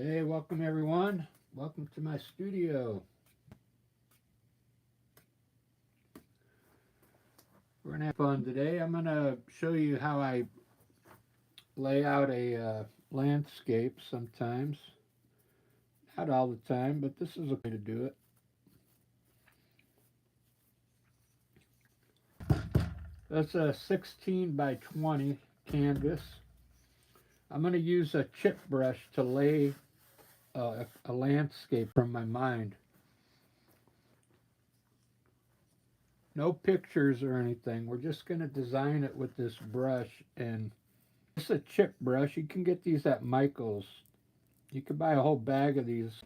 Hey, welcome everyone. Welcome to my studio. We're gonna have fun today. I'm gonna show you how I lay out a landscape sometimes. Not all the time, but this is a way to do it. That's a 16 by 20 canvas. I'm gonna use a chip brush to lay a landscape from my mind. No pictures or anything. We're just gonna design it with this brush, and it's a chip brush. You can get these at Michael's. You can buy a whole bag of these.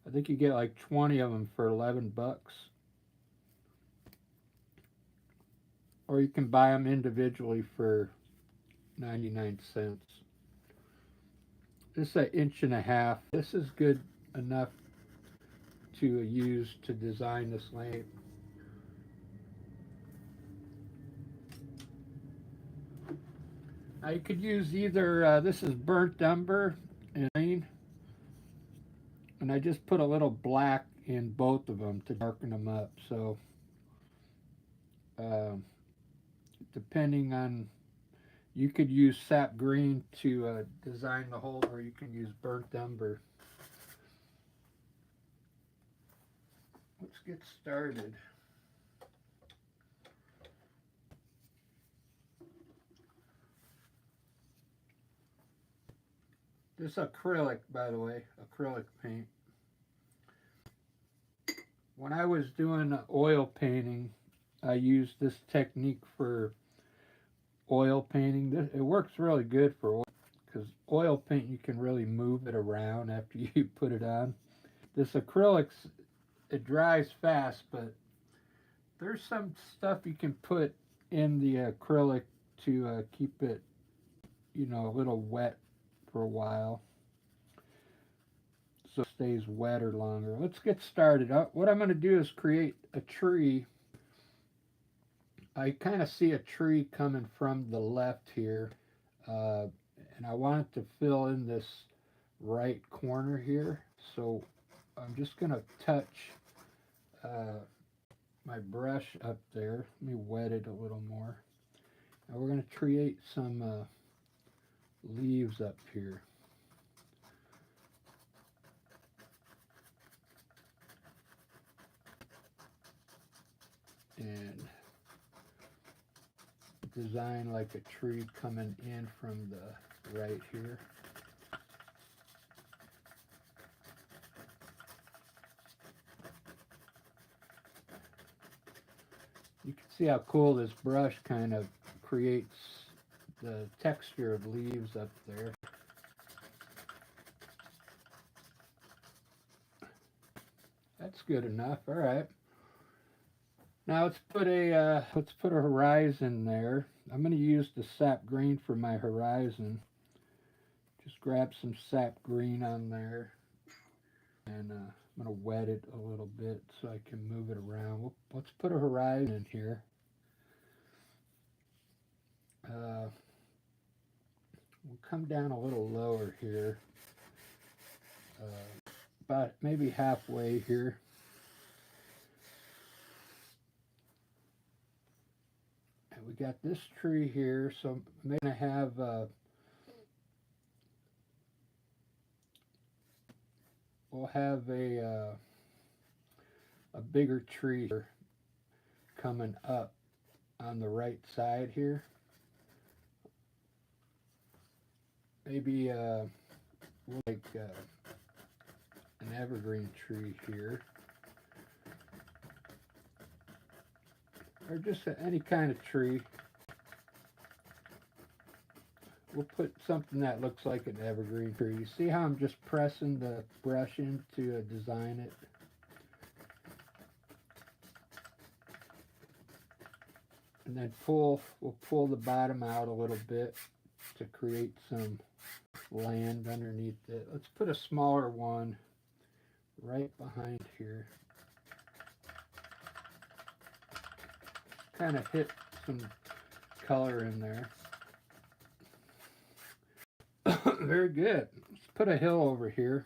I think you get like 20 of them for 11 bucks. Or you can buy them individually for 99 cents. This is 1.5 inches. This is good enough to use to design this lamp. Now you could use either, this is burnt umber and green. And I just put a little black in both of them to darken them up. So uh, depending on, you could use sap green to design the whole, or you can use burnt umber. Let's get started. This acrylic, by the way, acrylic paint. When I was doing oil painting, I used this technique for oil painting. It works really good for oil, because oil paint you can really move it around after you put it on. This acrylics, it dries fast, but there's some stuff you can put in the acrylic to keep it, a little wet for a while, so it stays wetter longer. Let's get started. What I'm going to do is create a tree. I kind of see a tree coming from the left here, and I want it to fill in this right corner here. So I'm just going to touch my brush up there. Let me wet it a little more. Now we're going to create some leaves up here. And design like a tree coming in from the right here. You can see how cool this brush kind of creates the texture of leaves up there. That's good enough. All right. Now let's put a horizon there. I'm going to use the sap green for my horizon. Just grab some sap green on there, and I'm going to wet it a little bit so I can move it around. Let's put a horizon in here. We'll come down a little lower here, about maybe halfway here. And we got this tree here, so I'm going to have we'll have a bigger tree here coming up on the right side here. Maybe like an evergreen tree here, or just any kind of tree. We'll put something that looks like an evergreen tree. You see how I'm just pressing the brush in to design it? And then we'll pull the bottom out a little bit to create some land underneath it. Let's put a smaller one right behind here. Kind of hit some color in there. Very good. Let's put a hill over here.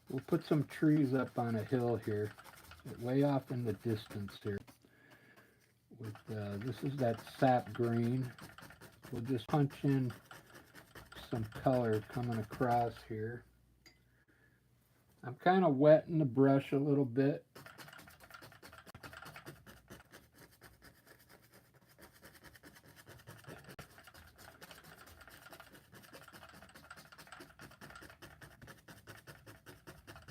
We'll put some trees up on a hill here, way off in the distance here. With this is that sap green. We'll just punch in some color coming across here. I'm kind of wetting the brush a little bit.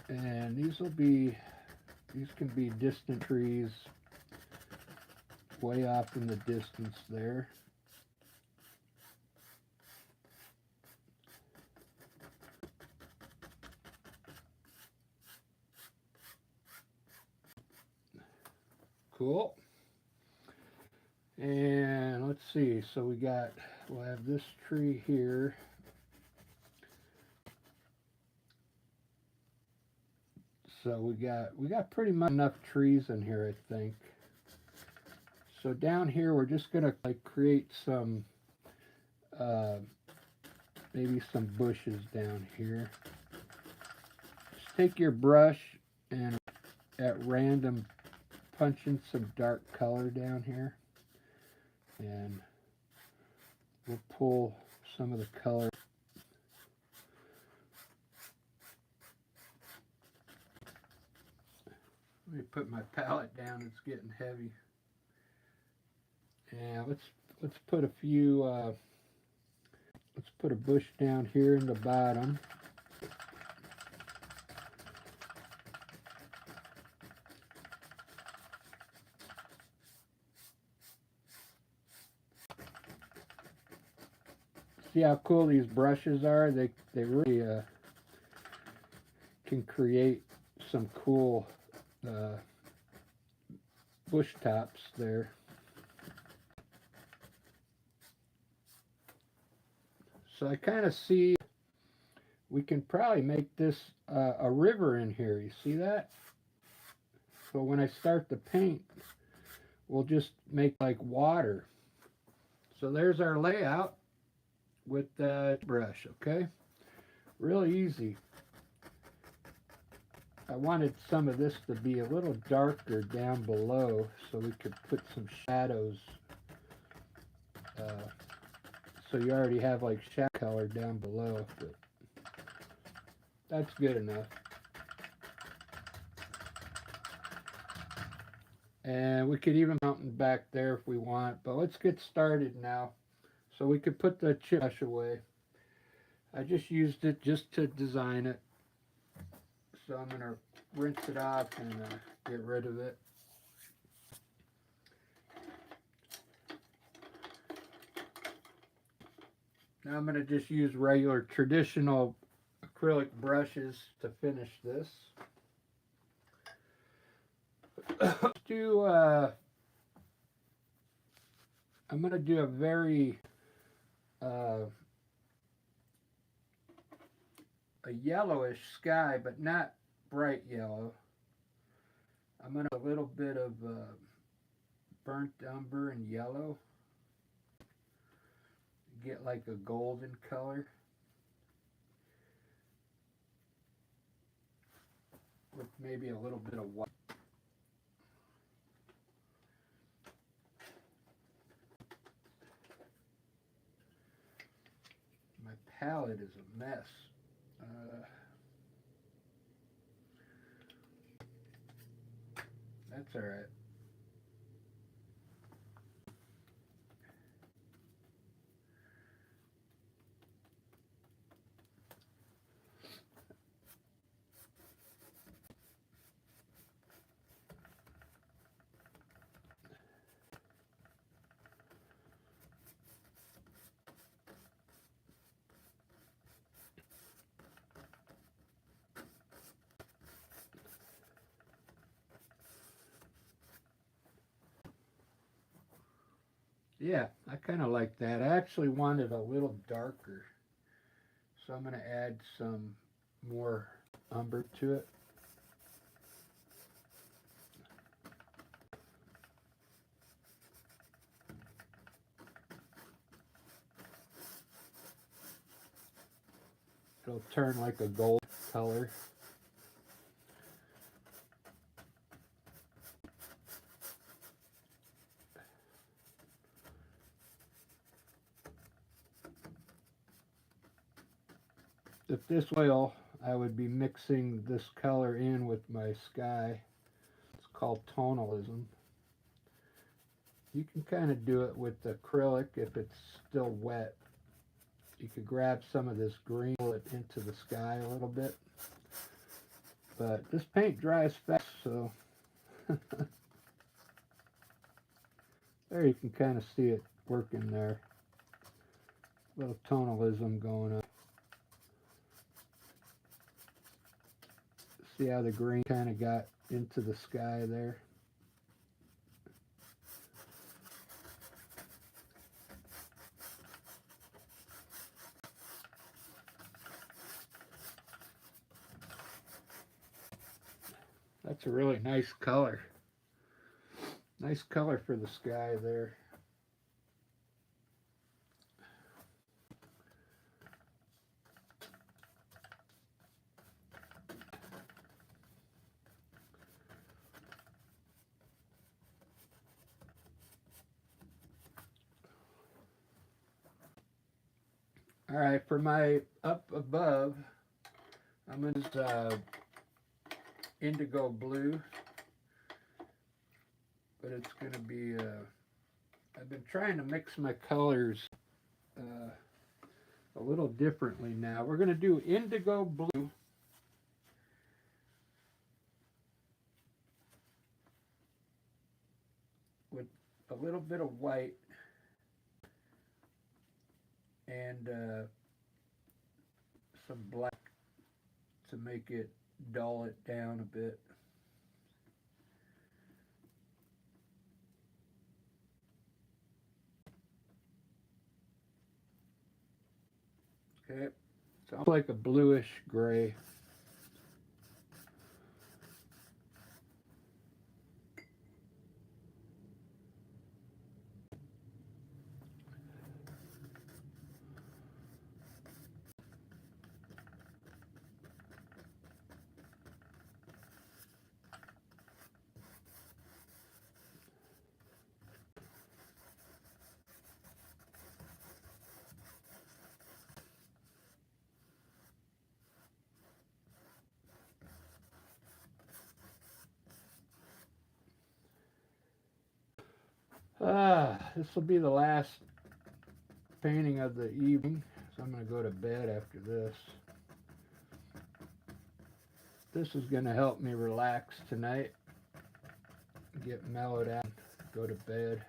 And these can be distant trees way off in the distance there. Cool. And let's see, so we'll have this tree here. So we got pretty much enough trees in here, I think. So down here we're just gonna like create some maybe some bushes down here. Just take your brush and at random punch in some dark color down here, and we'll pull some of the color. Let me put my palette down, it's getting heavy. And let's put a few let's put a bush down here in the bottom. See how cool these brushes are? They really can create some cool bush tops there. So I kind of see we can probably make this a river in here. You see that? So when I start to paint, we'll just make like water. So there's our layout with the brush, okay? Really easy. I wanted some of this to be a little darker down below so we could put some shadows. So you already have like shadow color down below, but that's good enough. And we could even mountain back there if we want, but let's get started now. So we could put the chip brush away. I just used it just to design it. So I'm going to rinse it off and get rid of it. Now I'm going to just use regular traditional acrylic brushes to finish this. I'm going to do a very a yellowish sky, but not bright yellow. I'm going to a little bit of burnt umber and yellow. Get like a golden color. With maybe a little bit of white. My palette is a mess. That's all right. Yeah, I kind of like that. I actually wanted a little darker, so I'm going to add some more umber to it. It'll turn like a gold color. If this oil, I would be mixing this color in with my sky. It's called tonalism. You can kind of do it with acrylic if it's still wet. You could grab some of this green, pull it into the sky a little bit. But this paint dries fast, so there you can kind of see it working there. A little tonalism going on. See how the green kind of got into the sky there? That's a really nice color. Nice color for the sky there. All right, for my up above, I'm going to use indigo blue, but it's going to be, I've been trying to mix my colors a little differently now. We're going to do indigo blue with a little bit of white and some black to make it dull it down a bit. Okay, so it's like a bluish gray. This will be the last painting of the evening, so I'm going to go to bed after this. This is going to help me relax tonight, get mellowed out, go to bed.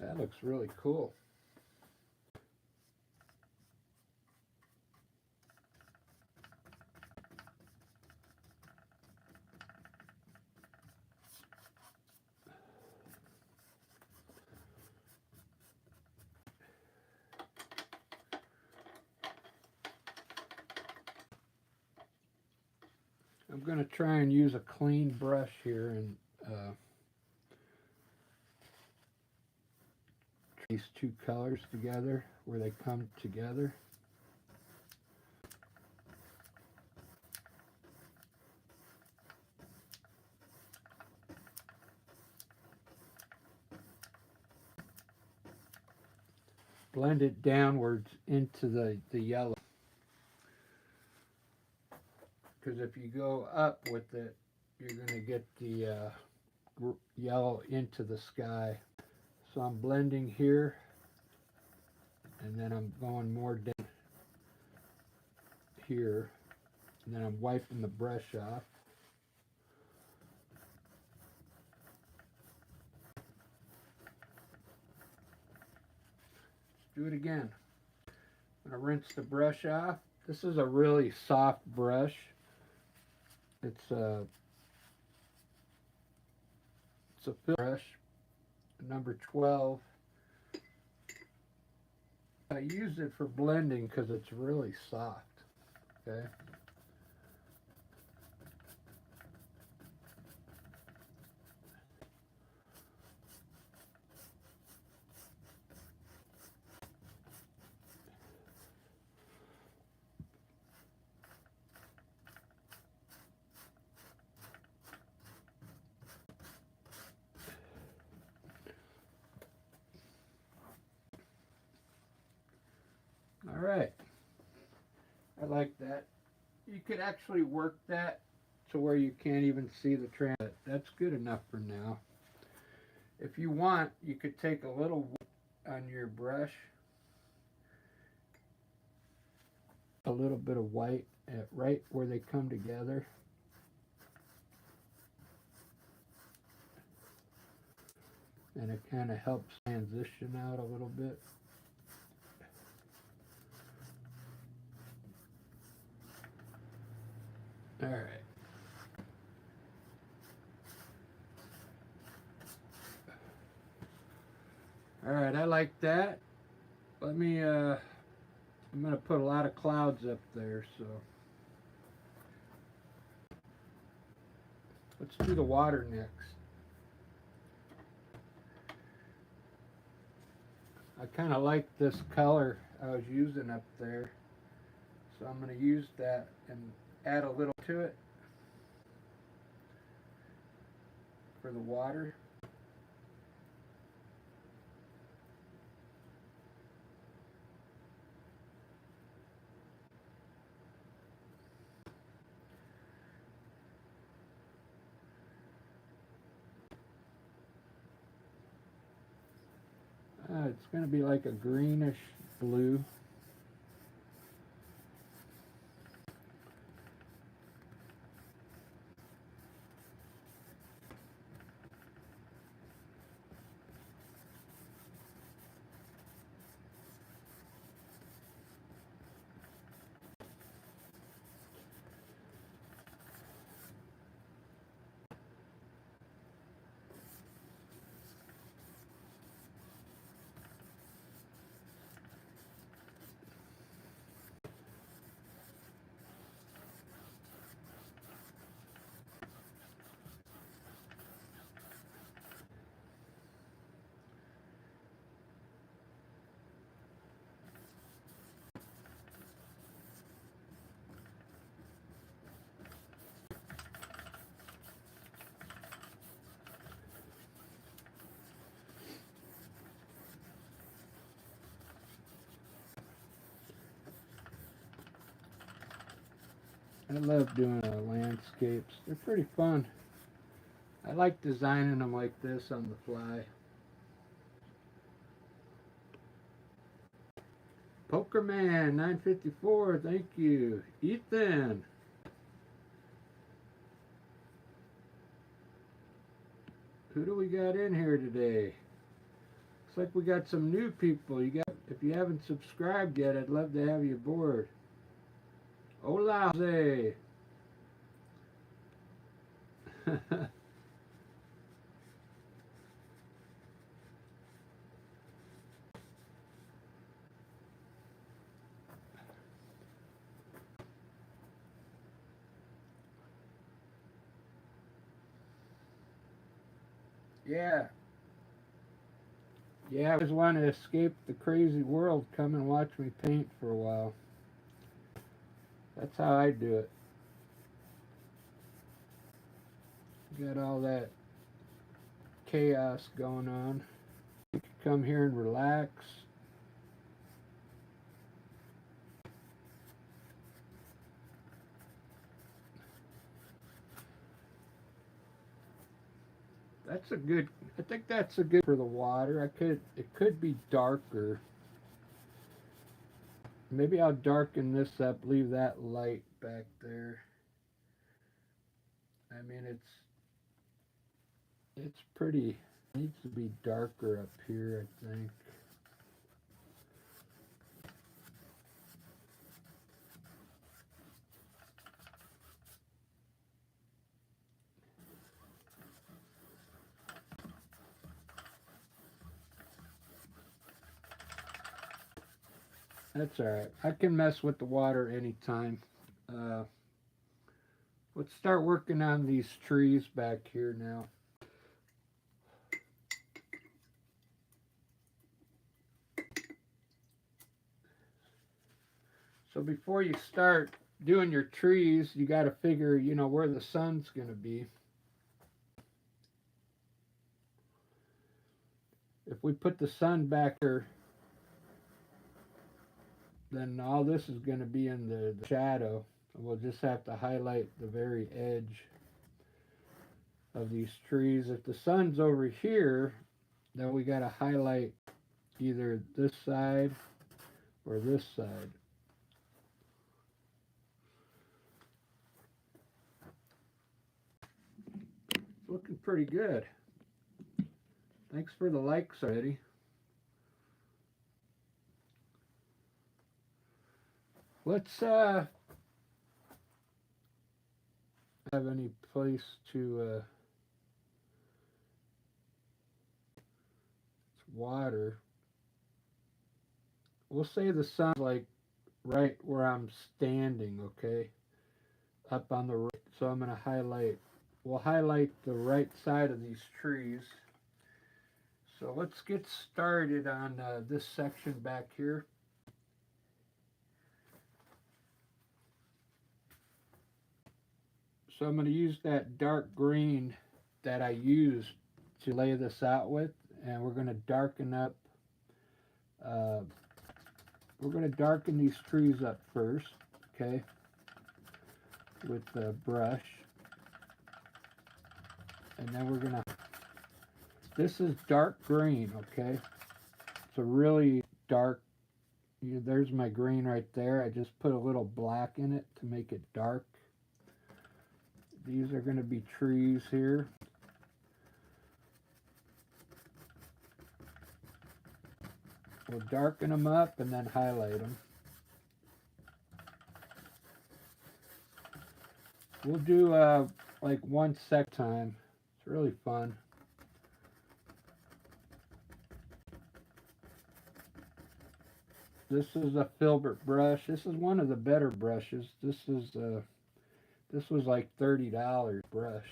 That looks really cool. I'm going to try and use a clean brush here and these two colors together where they come together. Blend it downwards into the yellow. Because if you go up with it, you're going to get the yellow into the sky. So I'm blending here, and then I'm going more down here, and then I'm wiping the brush off. do it again. I'm going to rinse the brush off. This is a really soft brush. It's a fill brush, number 12. I use it for blending because it's really soft. Okay. All right. I like that. You could actually work that to where you can't even see the transit. That's good enough for now. If you want, you could take a little on your brush, a little bit of white at right where they come together. And it kind of helps transition out a little bit. All right. All right, I like that. Let me, I'm going to put a lot of clouds up there, so. Let's do the water next. I kind of like this color I was using up there, so I'm going to use that and add a little to it for the water. It's going to be like a greenish blue. I love doing landscapes. They're pretty fun. I like designing them like this on the fly. Pokerman 954, thank you. Ethan. Who do we got in here today? Looks like we got some new people. If you haven't subscribed yet, I'd love to have you aboard. Hola, Jose. Yeah. Yeah, I just want to escape the crazy world. Come and watch me paint for a while. That's how I do it. Got all that chaos going on. You can come here and relax. That's a good, I think that's a good for the water. It could be darker. Maybe I'll darken this up, leave that light back there. I mean, it's pretty, it needs to be darker up here, I think. That's alright. I can mess with the water anytime. Let's start working on these trees back here now. So before you start doing your trees, you got to figure, you know, where the sun's going to be. If we put the sun back here, then all this is going to be in the shadow. We'll just have to highlight the very edge of these trees. If the sun's over here, then we got to highlight either this side or this side. It's looking pretty good. Thanks for the likes already. Let's have any place to water. We'll say the sun's like right where I'm standing, okay? Up on the right. So I'm going to highlight, we'll highlight the right side of these trees. So let's get started on this section back here. So I'm going to use that dark green that I used to lay this out with, and we're going to darken up. We're going to darken these trees up first, okay, with the brush. And then we're going to, this is dark green, okay? It's a really dark, there's my green right there. I just put a little black in it to make it dark. These are going to be trees here. We'll darken them up and then highlight them. We'll do like 1 sec time. It's really fun. This is a filbert brush. This is one of the better brushes. This was like $30 brush.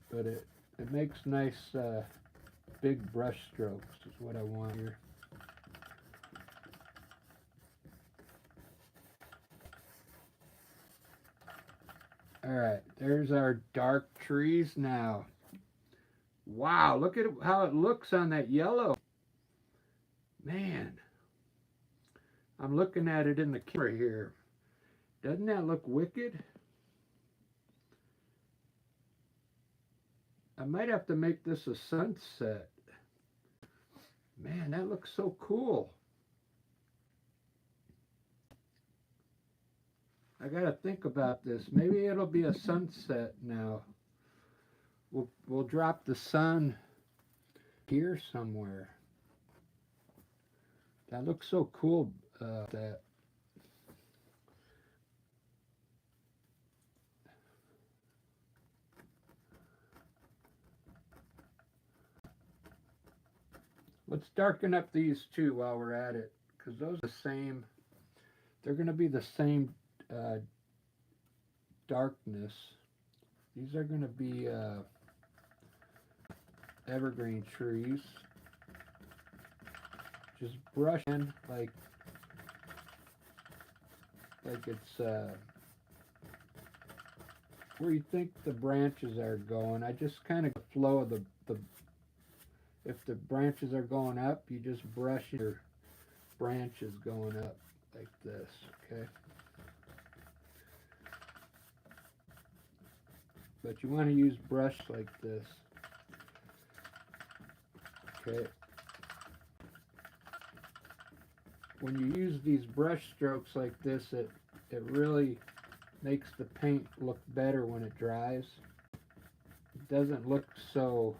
But it makes nice big brush strokes is what I want here. Alright, there's our dark trees now. Wow, look at how it looks on that yellow. Man, I'm looking at it in the camera here. Doesn't that look wicked? I might have to make this a sunset. Man, that looks so cool. I gotta think about this. Maybe it'll be a sunset now. We'll drop the sun here somewhere. That looks so cool. That. Let's darken up these two while we're at it, because those are the same. They're going to be the same darkness. These are going to be evergreen trees. Just brush in like it's where you think the branches are going. I just kind of flow of the if the branches are going up, you just brush your branches going up like this, okay? But you want to use brush like this, okay? When you use these brush strokes like this, it really makes the paint look better when it dries. It doesn't look so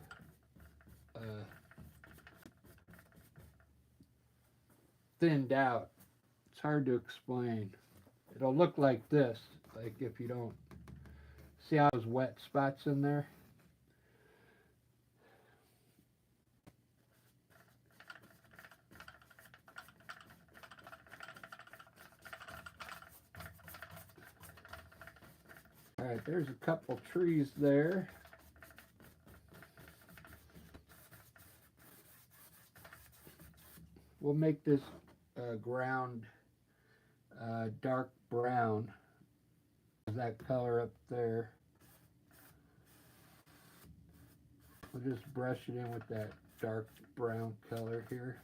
thinned out. It's hard to explain. It'll look like this, like if you don't see how those wet spots in there. Alright, there's a couple trees there. We'll make this ground dark brown. That color up there. We'll just brush it in with that dark brown color here.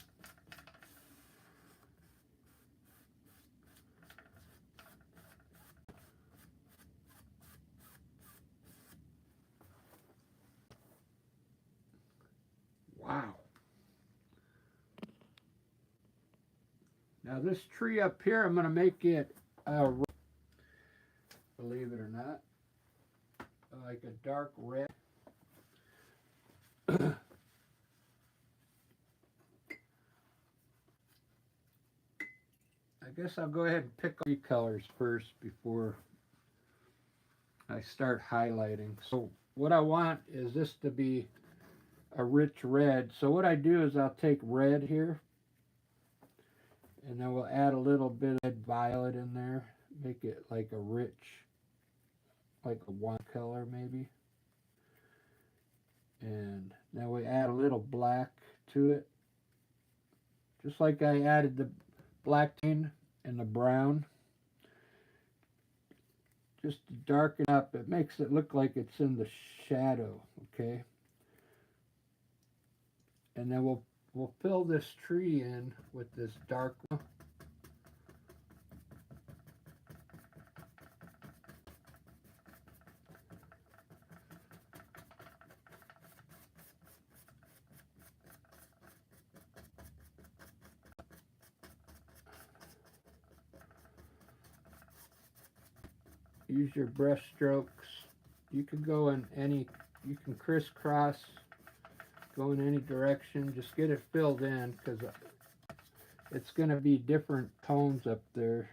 Wow. Now this tree up here, I'm going to make it, believe it or not, like a dark red. I guess I'll go ahead and pick three colors first before I start highlighting. So what I want is this to be a rich red. So what I do is I'll take red here, and then we'll add a little bit of red violet in there, make it like a rich, like a wine color maybe. And then we add a little black to it, just like I added the black and the brown, just to darken up. It makes it look like it's in the shadow, okay? And then we'll fill this tree in with this dark one. Use your brush strokes. You can go in any, you can crisscross, go in any direction. Just get it filled in, because it's going to be different tones up there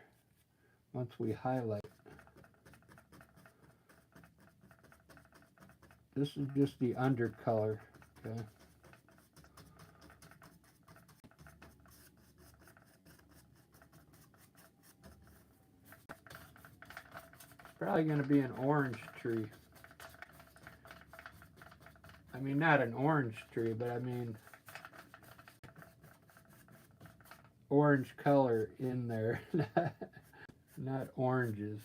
once we highlight. This is just the undercolor, okay? Probably going to be an orange tree. I mean, not an orange tree, but I mean orange color in there, not oranges.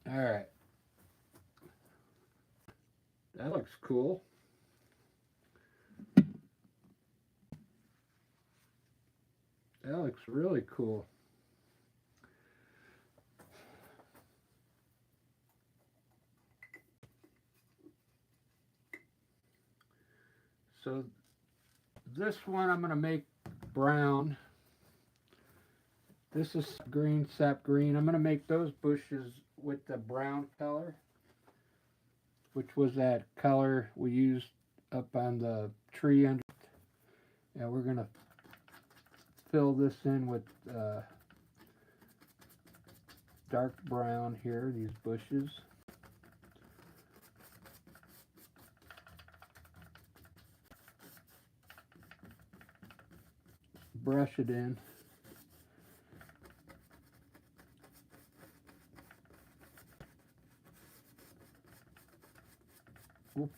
All right. That looks cool. That looks really cool. So this one I'm going to make brown. This is green, sap green. I'm going to make those bushes with the brown color, which was that color we used up on the tree under. And we're going to fill this in with dark brown here, these bushes. Brush it in.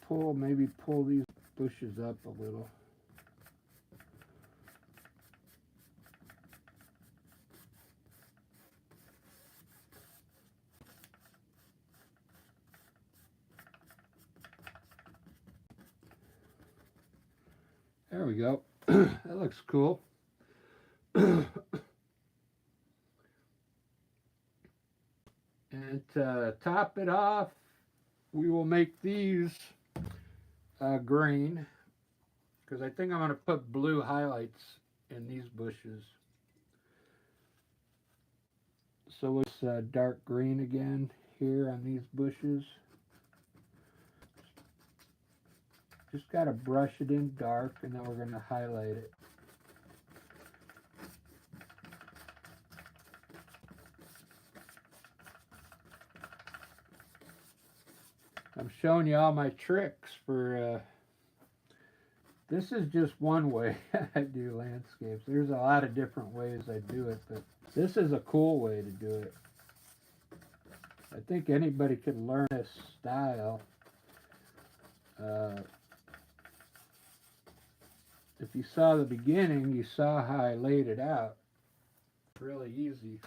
We'll maybe pull these bushes up a little. There we go. That looks cool. And to top it off, we will make these green, because I think I'm going to put blue highlights in these bushes. So it's dark green again here on these bushes. Just got to brush it in dark, and then we're going to highlight it. I'm showing you all my tricks for, this is just one way I do landscapes. There's a lot of different ways I do it, but This is a cool way to do it. I think anybody could learn this style. If you saw the beginning, you saw how I laid it out. Really easy.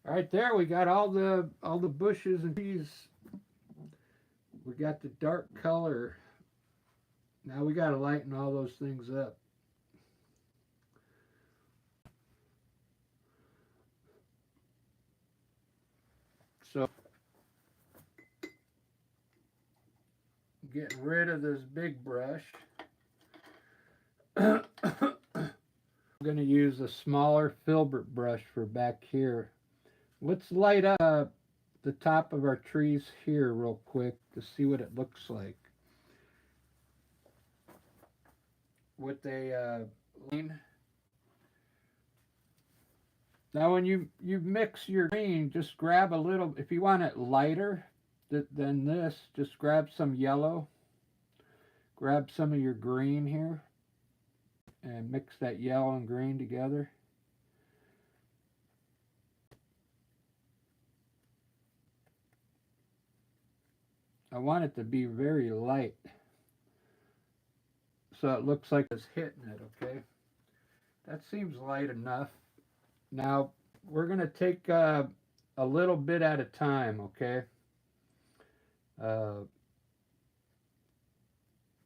All right, there we got all the bushes and trees. We got the dark color. Now we got to lighten all those things up. So, getting rid of this big brush. I'm going to use a smaller filbert brush for back here. Let's light up the top of our trees here real quick to see what it looks like. With a green. Now when you mix your green, just grab a little, if you want it lighter than this, just grab some yellow. Grab some of your green here and mix that yellow and green together. I want it to be very light so it looks like it's hitting it, okay? That seems light enough. Now we're going to take a little bit at a time, okay?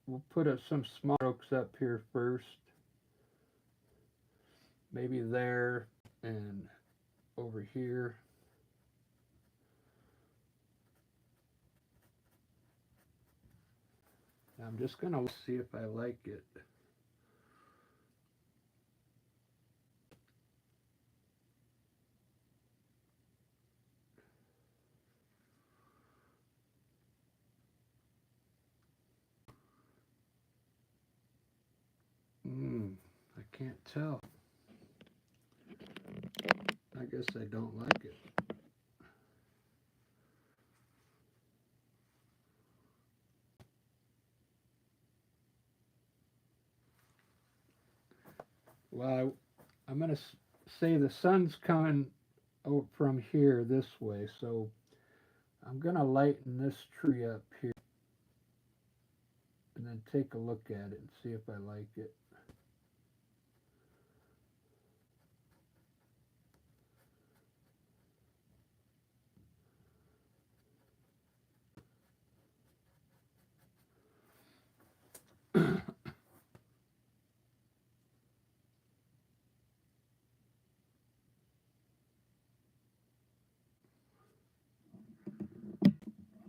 We'll put some small strokes up here first. Maybe there and over here. I'm just going to see if I like it. I can't tell. I guess I don't like it. Well, I'm going to say the sun's coming from here this way, so I'm going to lighten this tree up here and then take a look at it and see if I like it.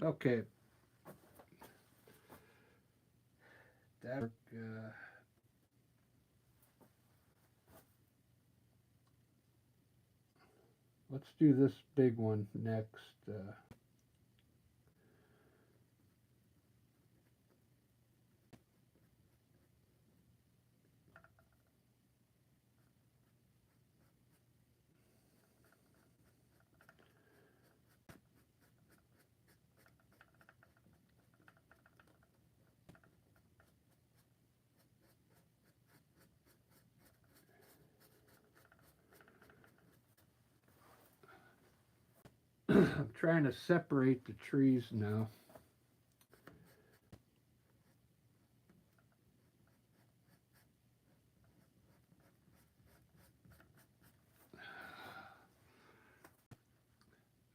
Okay. That let's do this big one next. I'm trying to separate the trees now.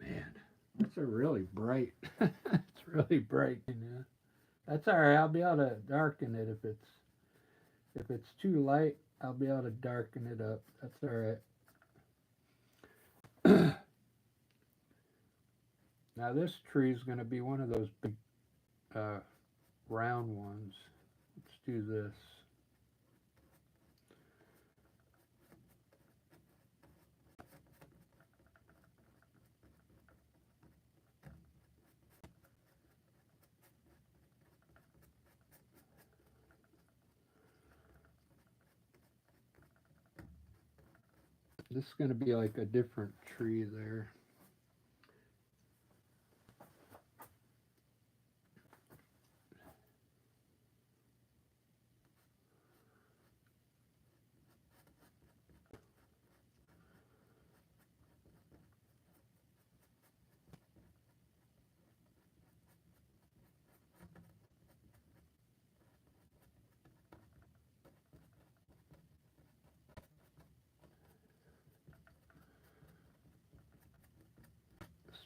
Man, that's a really bright. It's really bright. Yeah. That's all right. I'll be able to darken it if it's too light. I'll be able to darken it up. That's all right. Now this tree is going to be one of those big round ones. Let's do this. This is going to be like a different tree there.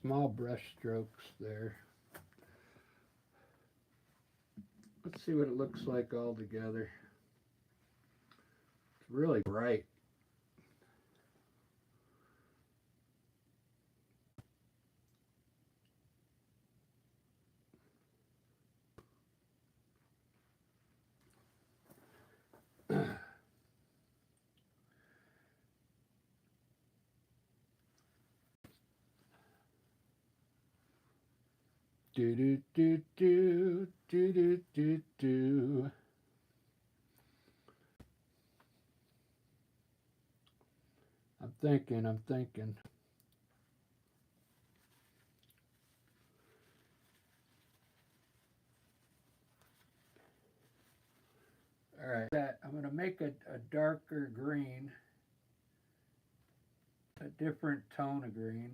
small brush strokes there. Let's see what it looks like all together. It's really bright. Do do do do do do do do. I'm thinking. All right, I'm going to make a darker green, a different tone of green.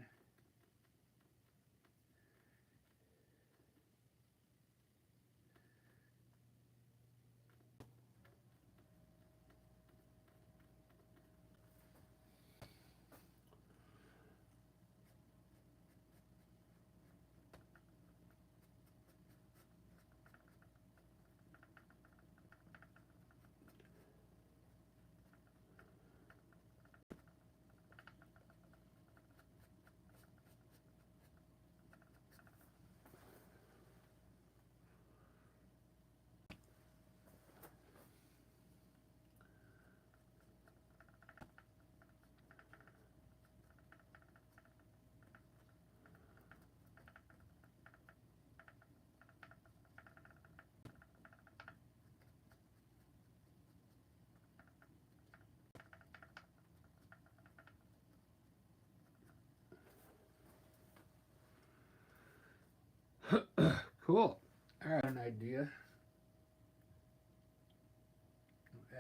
Cool. All right, an idea.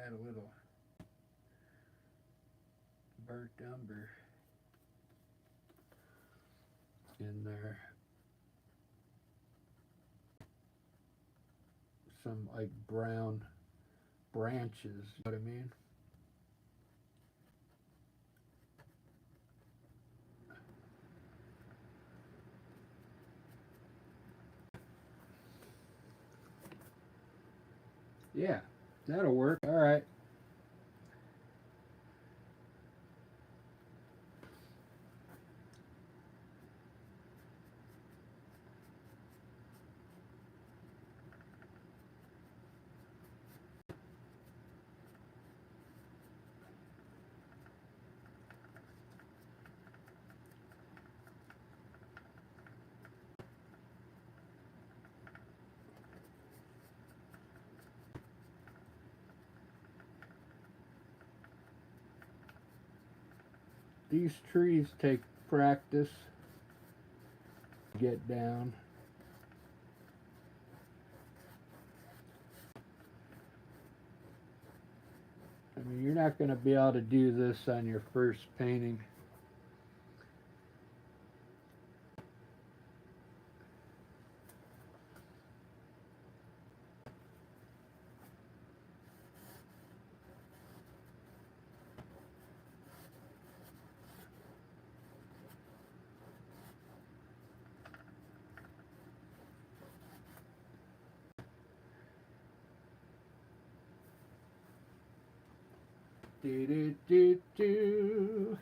Add a little burnt umber in there. Some like brown branches, you know what I mean? Yeah, that'll work. All right. These trees take practice to get down. I mean, you're not going to be able to do this on your first painting. Do do do do.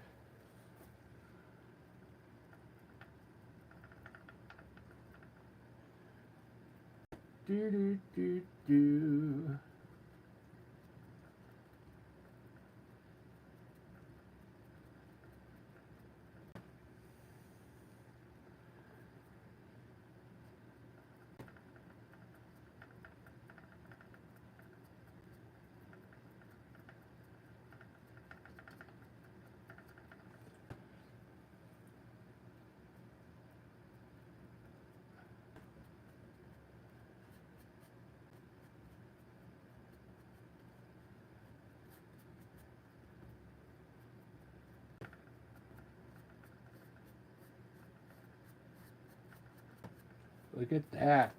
Do do do do. Look at that.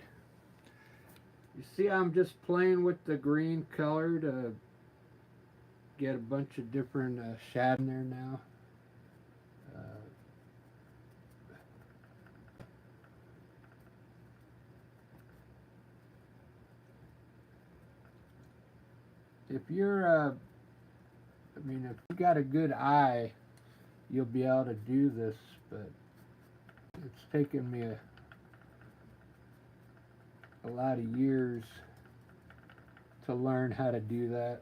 You see I'm just playing with the green color to get a bunch of different shadow in there now. Uh, if you're, I mean, if you got a good eye, you'll be able to do this, but it's taken me a lot of years to learn how to do that.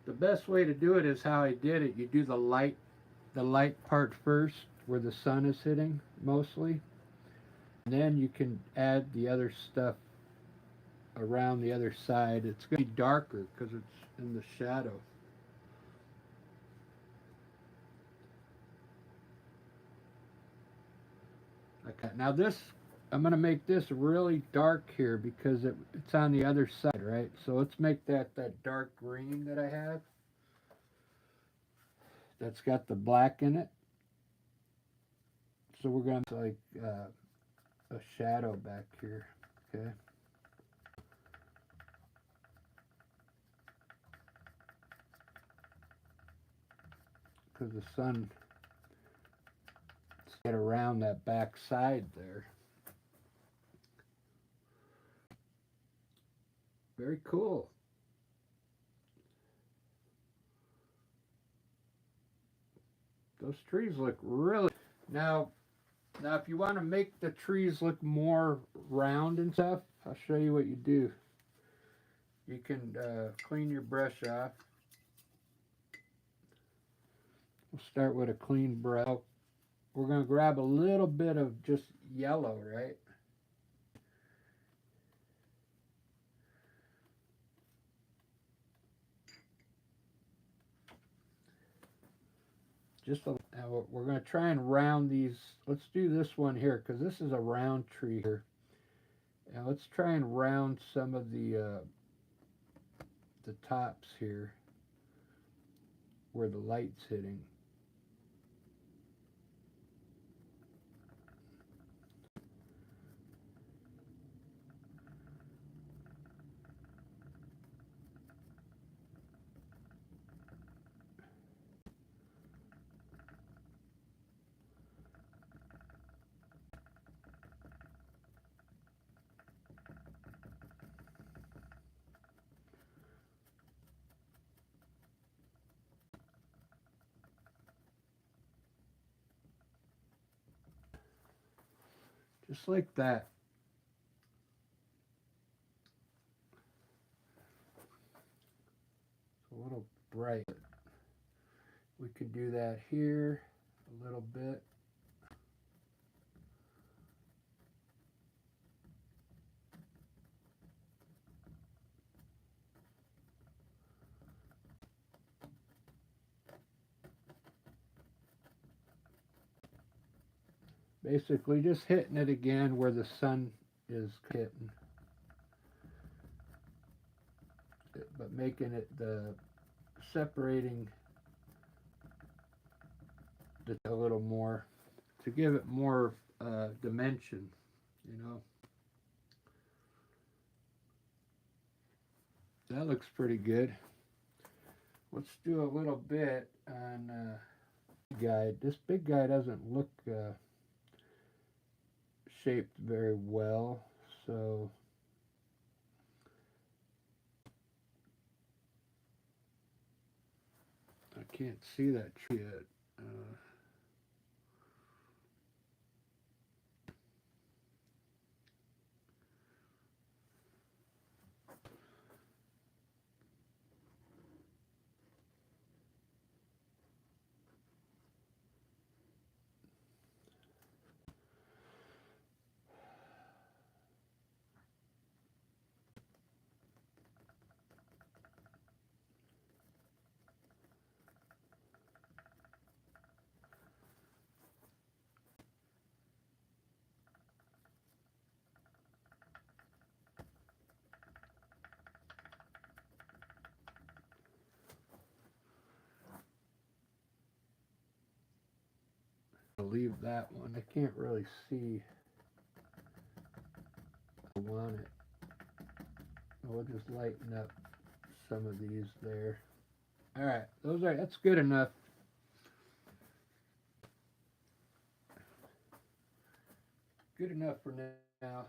The best way to do it is how I did it. You do the light part first, where the sun is hitting mostly. And then you can add the other stuff around the other side. It's going to be darker because it's in the shadow. Okay, now this, I'm going to make this really dark here because it's on the other side, right? So let's make that dark green that I have. That's got the black in it. So we're going to like a shadow back here, okay? Because the sun get around that back side there. Very cool. Those trees look really... Now if you want to make the trees look more round and stuff, I'll show you what you do. You can clean your brush off. We'll start with a clean brush. We're going to grab a little bit of just yellow, right? Now we're going to try and round these. Let's do this one here because this is a round tree here. And let's try and round some of the tops here where the light's hitting. Just like that. It's a little bright. We could do that here a little bit. Basically just hitting it again where the sun is hitting. But making it separating a little more to give it more dimension, you know. That looks pretty good. Let's do a little bit on guy. This big guy doesn't look shaped very well, so I can't see that tree yet. I'll leave that one. I can't really see. I want it. We'll just lighten up some of these there. All right, that's good enough. Good enough for now.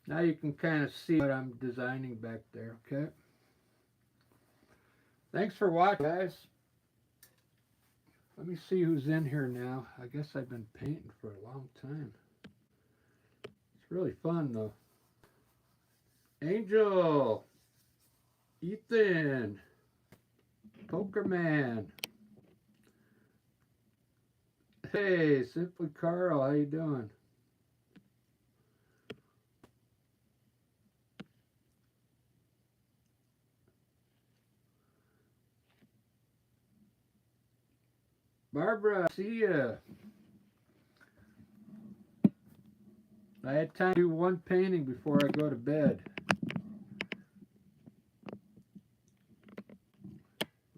Now you can kind of see what I'm designing back there, okay? Thanks for watching, guys. Let me see who's in here now. I guess I've been painting for a long time. It's really fun, though. Angel, Ethan, Pokerman. Hey, Simply Carl, how you doing? Barbara, see ya. I had time to do one painting before I go to bed.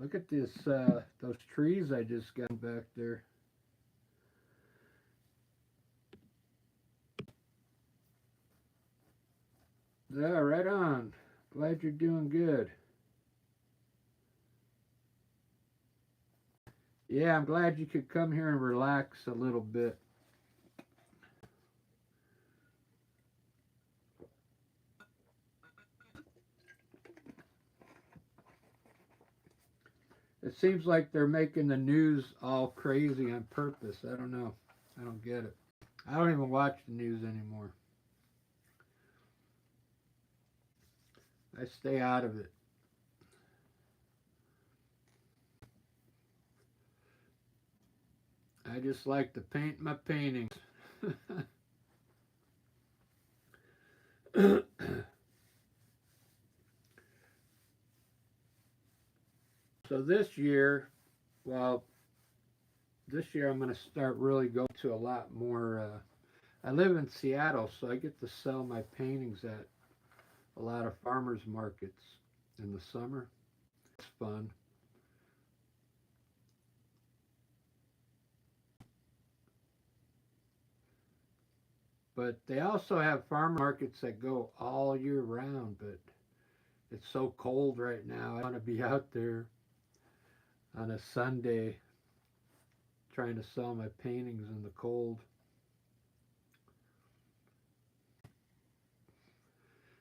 Look at this, those trees I just got back there. Yeah, right on. Glad you're doing good. Yeah, I'm glad you could come here and relax a little bit. It seems like they're making the news all crazy on purpose. I don't know. I don't get it. I don't even watch the news anymore. I stay out of it. I just like to paint my paintings. So this year, well, this year I'm going to start really going to a lot more. I live in Seattle, so I get to sell my paintings at a lot of farmers markets in the summer. It's fun. But they also have farm markets that go all year round, but it's so cold right now. I want to be out there on a Sunday trying to sell my paintings in the cold.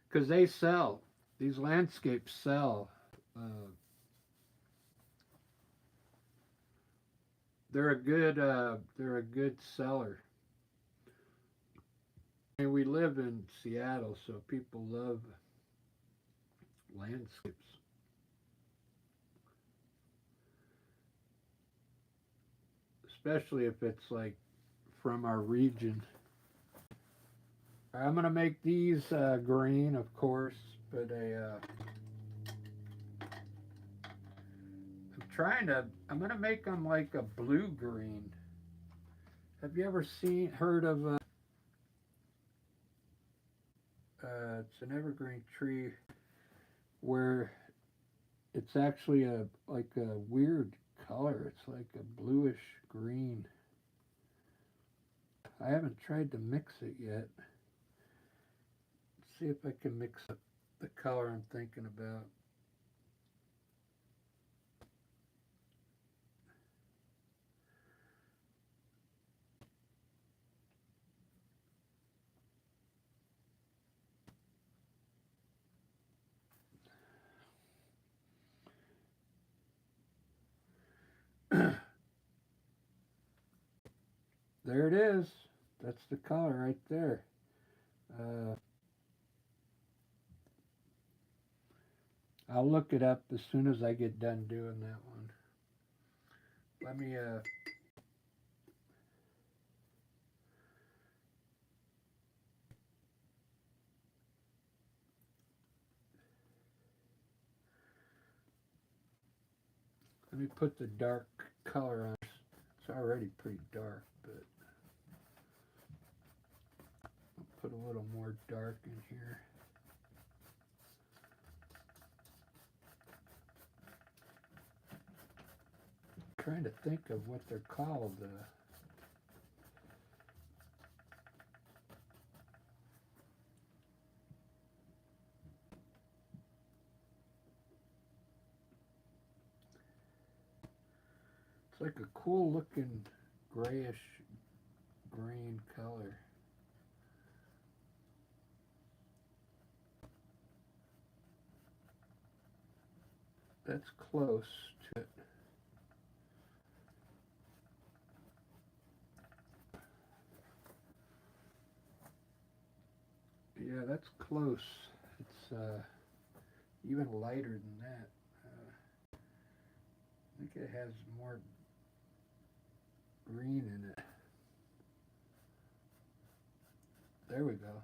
Because they sell, these landscapes sell. Uh, they're a good seller. I mean, we live in Seattle, so people love landscapes. Especially if it's like from our region. I'm gonna make these green, of course, but I'm gonna make them like a blue green. Have you ever heard of, it's an evergreen tree where it's actually like a weird color. It's like a bluish green. I haven't tried to mix it yet. See if I can mix up the color I'm thinking about. There it is. That's the color right there. Uh, I'll look it up as soon as I get done doing that one. Let me put the dark color on. It's already pretty dark, but I'll put a little more dark in here. I'm trying to think of what they're called. It's like a cool looking grayish green color. That's close to it. Yeah, that's close. It's even lighter than that. I think it has more green in it. There we go.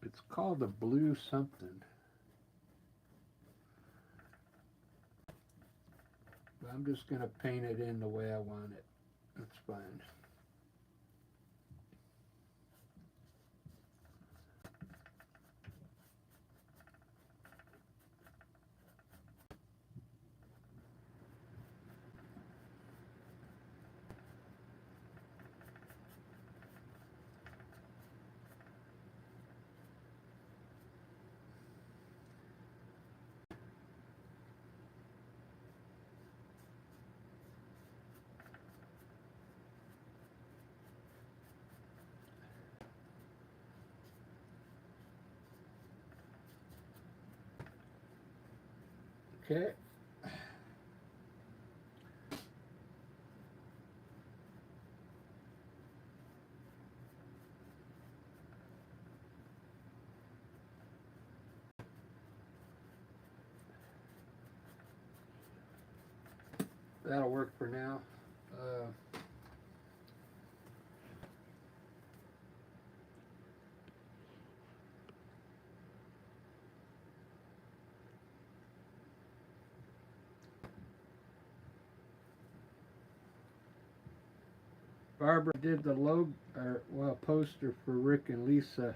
It's called a blue something. But I'm just going to paint it in the way I want it. That's fine. Okay. That'll work for now. Barbara did the poster for Rick and Lisa.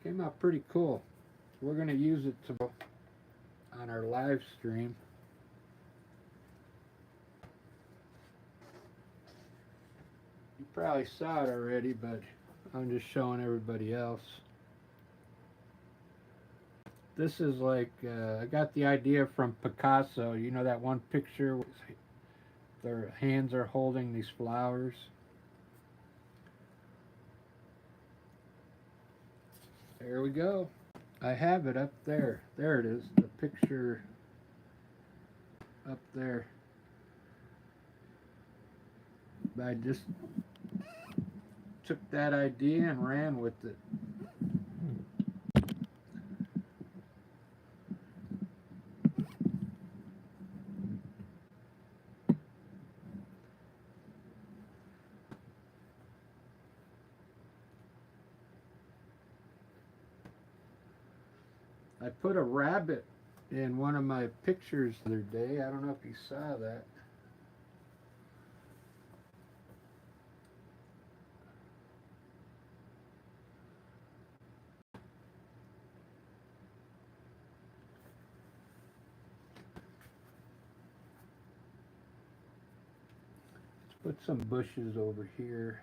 Came out pretty cool. We're going to use it on our live stream. You probably saw it already, but I'm just showing everybody else. This is like, I got the idea from Picasso. You know that one picture where their hands are holding these flowers? There we go. I have it up there. There it is, the picture up there. I just took that idea and ran with it. I put a rabbit in one of my pictures the other day. I don't know if you saw that. Let's put some bushes over here.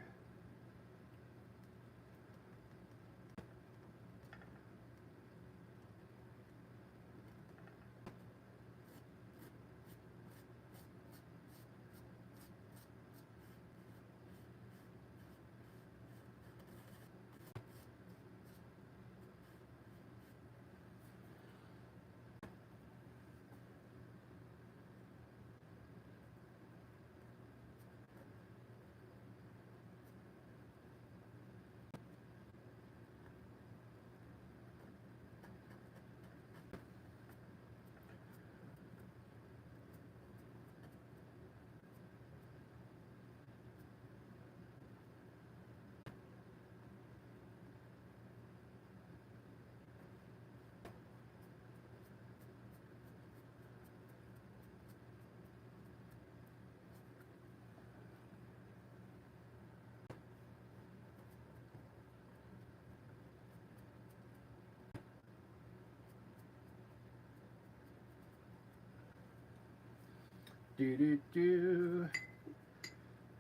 Do do do.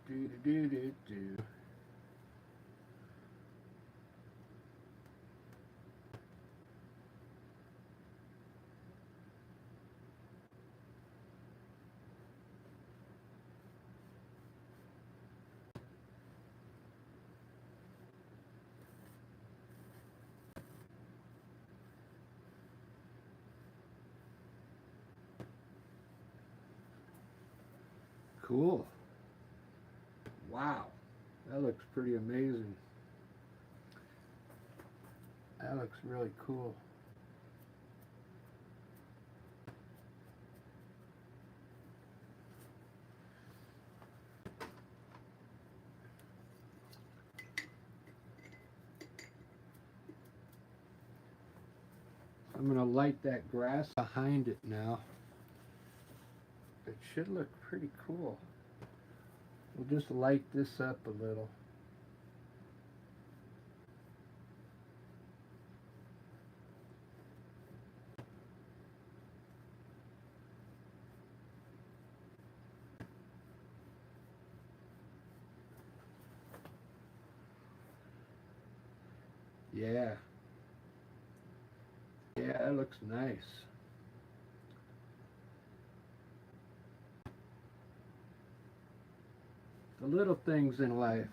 Do do do do. Cool. Wow. That looks pretty amazing. That looks really cool. I'm going to light that grass behind it now. It should look pretty cool. We'll just light this up a little. Yeah. Yeah, that looks nice. The little things in life.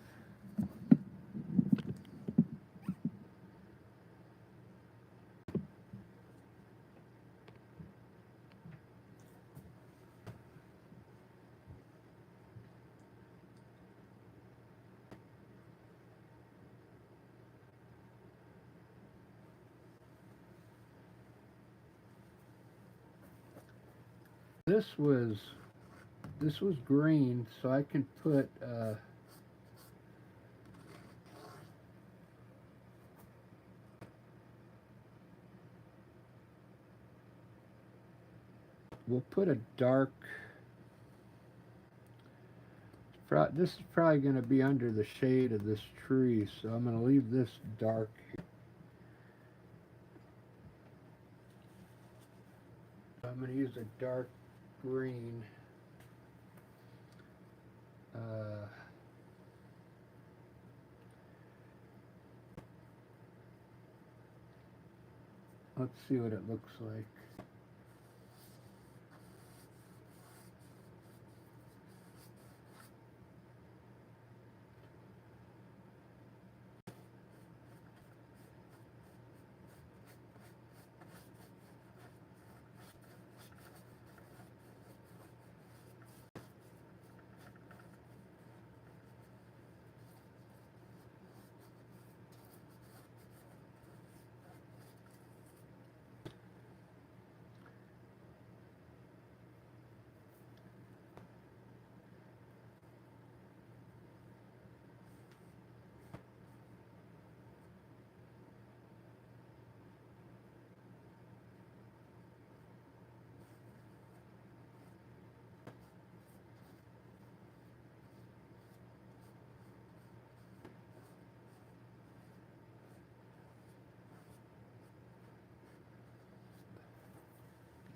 This was green, so I can put we'll put a dark. This is probably going to be under the shade of this tree, so I'm going to leave this dark. I'm going to use a dark green. Let's see what it looks like.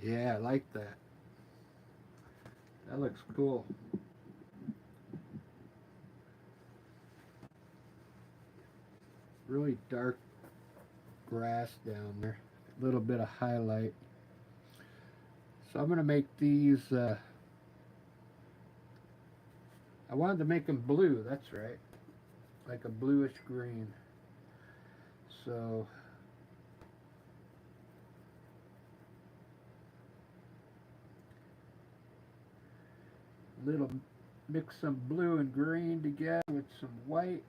Yeah, I like that. That looks cool. Really dark grass down there. A little bit of highlight. So I'm going to make these. I wanted to make them blue. That's right. Like a bluish green. So little mix some blue and green together with some white.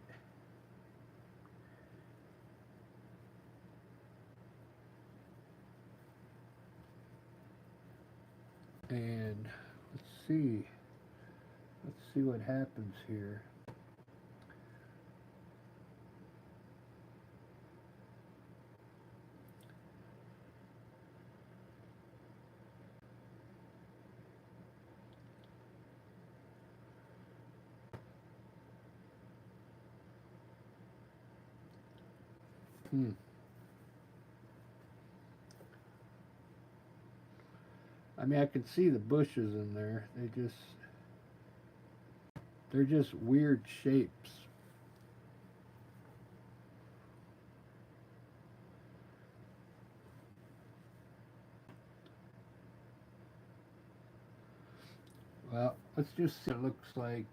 And let's see what happens here. I mean, I can see the bushes in there. They're just weird shapes. Well, let's just see what it looks like.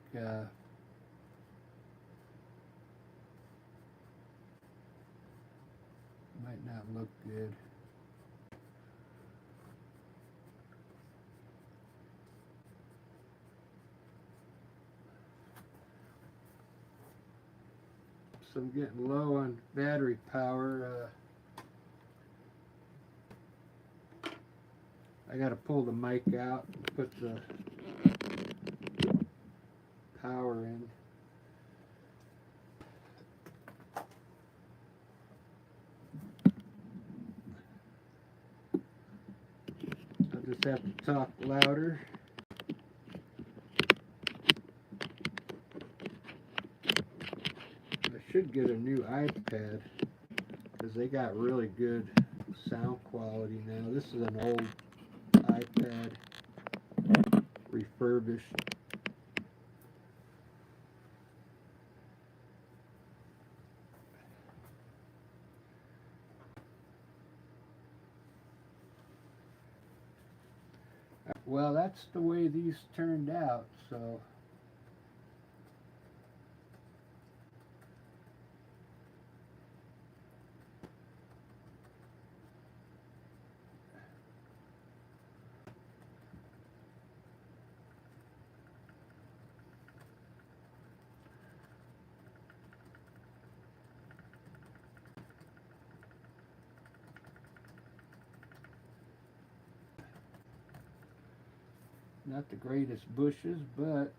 Might not look good. So I'm getting low on battery power. I got to pull the mic out and put the power in. I'll just have to talk louder. I should get a new iPad because they got really good sound quality now. This is an old iPad, refurbished. Well, that's the way these turned out, so not the greatest bushes, but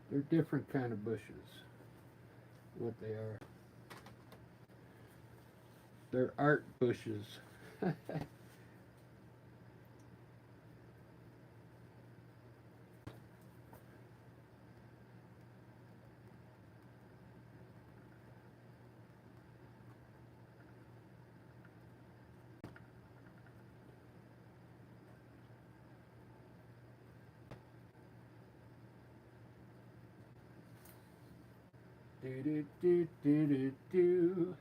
they're different kind of bushes. What they are. They're art bushes. Do do do do do do.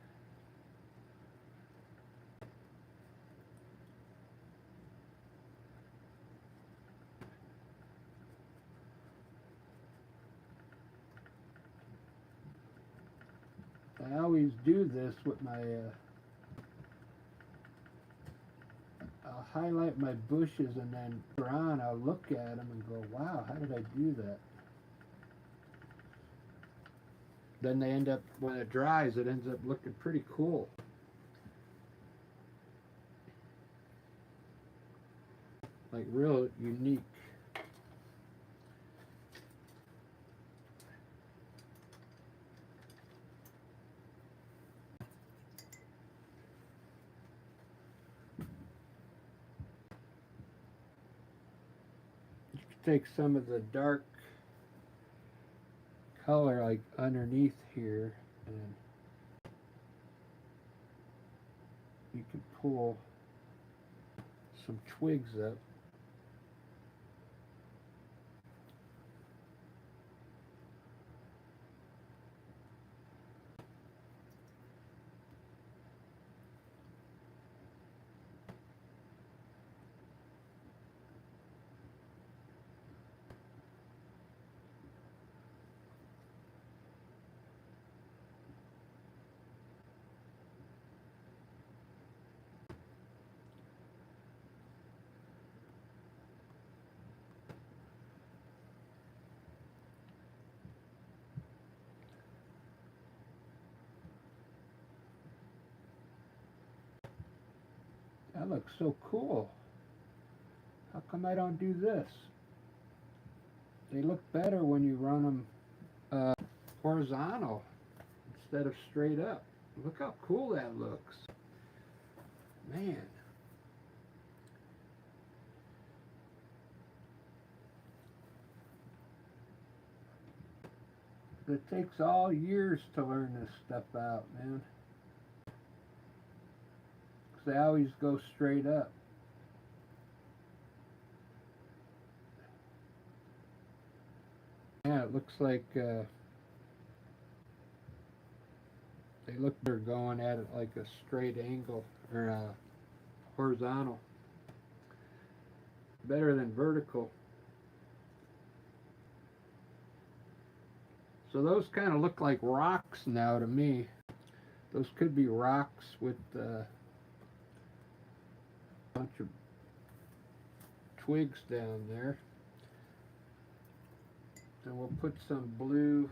I always do this with my. I'll highlight my bushes and then later on I'll look at them and go, "Wow, how did I do that?" Then they end up, when it dries, it ends up looking pretty cool. Like real unique. You can take some of the dark color like underneath here and you can pull some twigs up. That looks so cool. How come I don't do this? They look better when you run them horizontal instead of straight up. Look how cool that looks. Man. It takes all years to learn this stuff out, man. 'Cause they always go straight up. Yeah, it looks like they're going at it like a straight angle or horizontal. Better than vertical. So those kind of look like rocks now to me. Those could be rocks with a bunch of twigs down there. Then we'll put some blue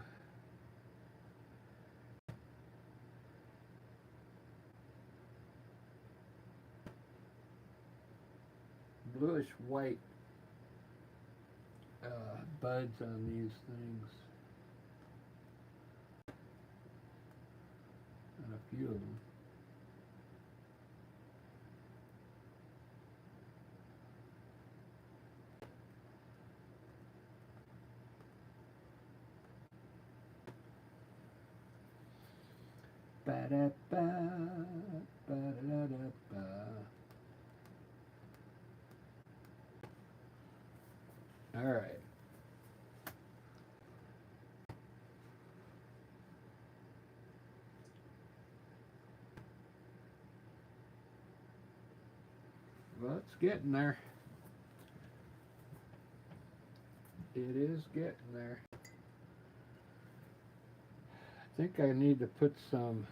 bluish white buds on these things. And a few of them. Ba-da-ba, ba-da-da-da-ba. All right. Well, it's getting there. It is getting there. I think I need to put some.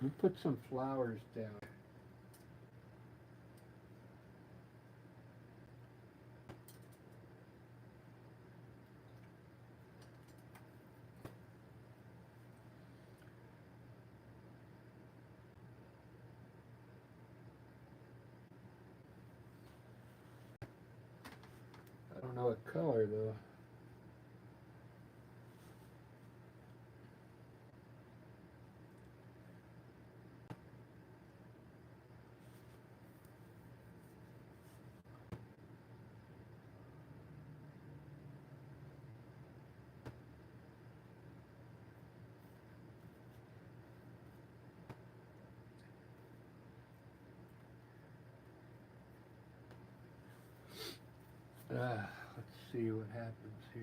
We put some flowers down. I don't know what color though. Let's see what happens here.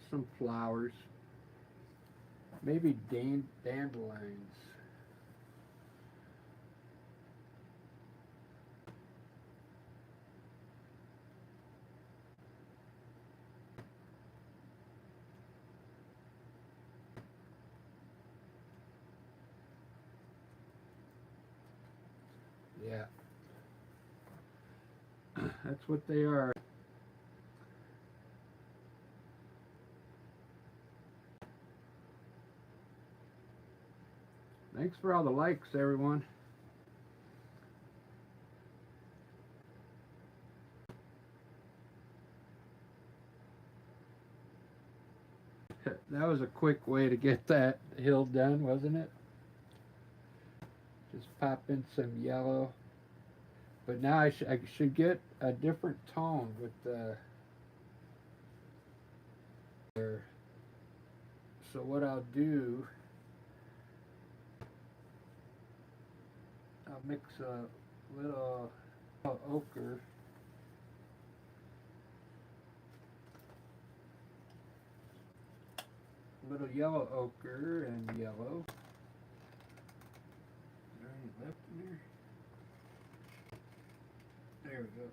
Some flowers. Maybe dandelions. Yeah. That's what they are. Thanks for all the likes, everyone. That was a quick way to get that hill done, wasn't it? Just pop in some yellow. But now I should get a different tone with the. So what I'll do, I'll mix a little ochre. bit of yellow ochre and yellow. Is there any left in there? There we go.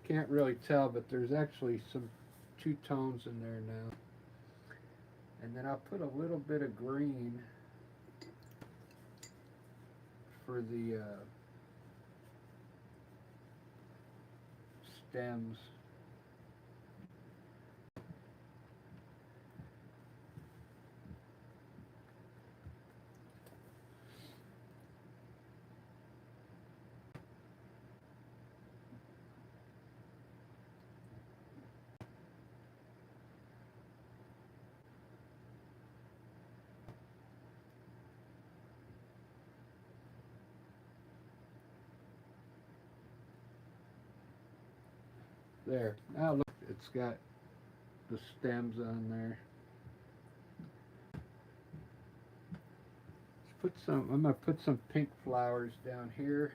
Can't really tell, but there's actually some two tones in there now. And then I'll put a little bit of green for the stems. There. Now look, it's got the stems on there. I'm gonna put some pink flowers down here.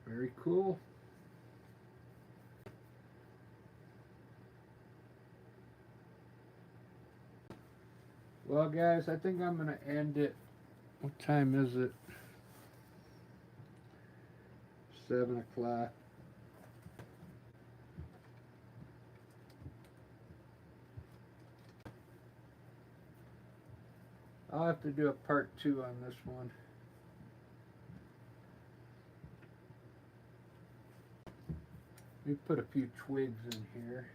Very cool. Well, guys, I think I'm going to end it. What time is it? 7 o'clock. I'll have to do a part 2 on this one. Let me put a few twigs in here.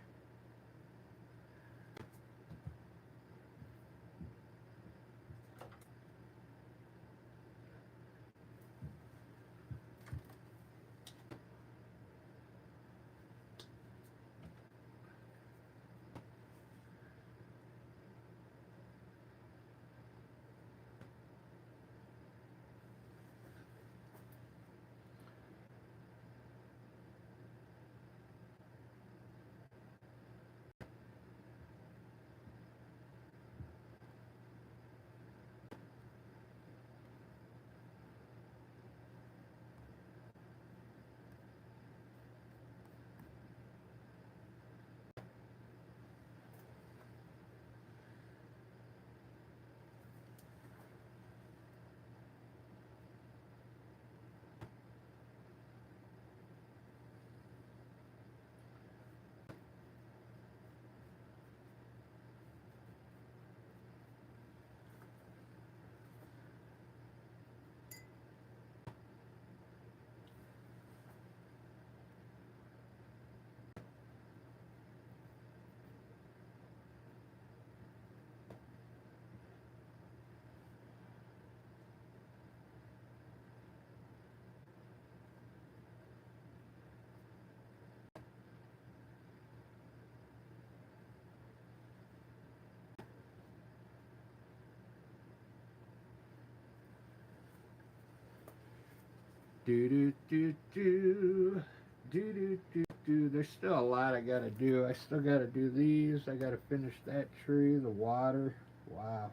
Do do do do do do do do. There's still a lot I gotta do. I still gotta do these. I gotta finish that tree, the water. Wow.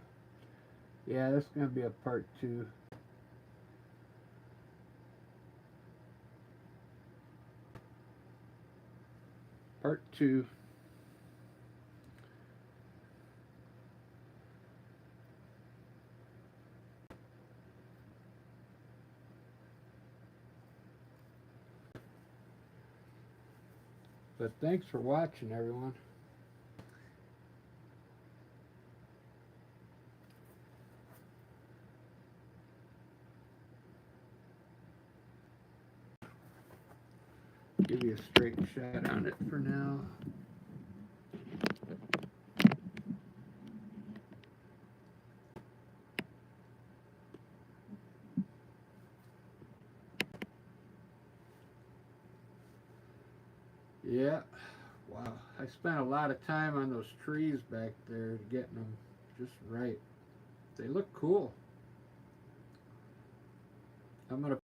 Yeah, that's gonna be a part 2. Part 2. But thanks for watching, everyone. Give you a straight shot on it for now. Yeah, wow. I spent a lot of time on those trees back there getting them just right. They look cool. I'm gonna,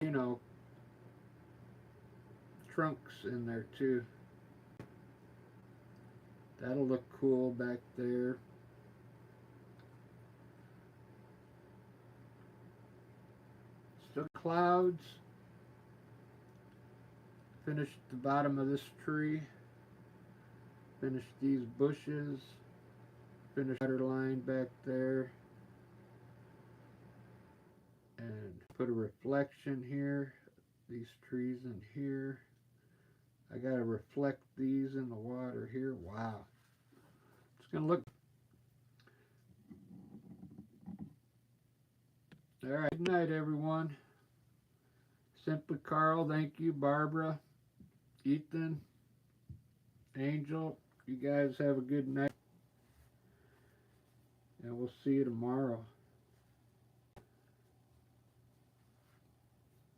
trunks in there too. That'll look cool back there. Still clouds. Finished the bottom of this tree. Finished these bushes. Finished the water line back there. And put a reflection here. These trees in here. I gotta reflect these in the water here. Wow. It's gonna look. Alright, good night everyone. Simply Carl, thank you. Barbara, Ethan, Angel, you guys have a good night. And we'll see you tomorrow.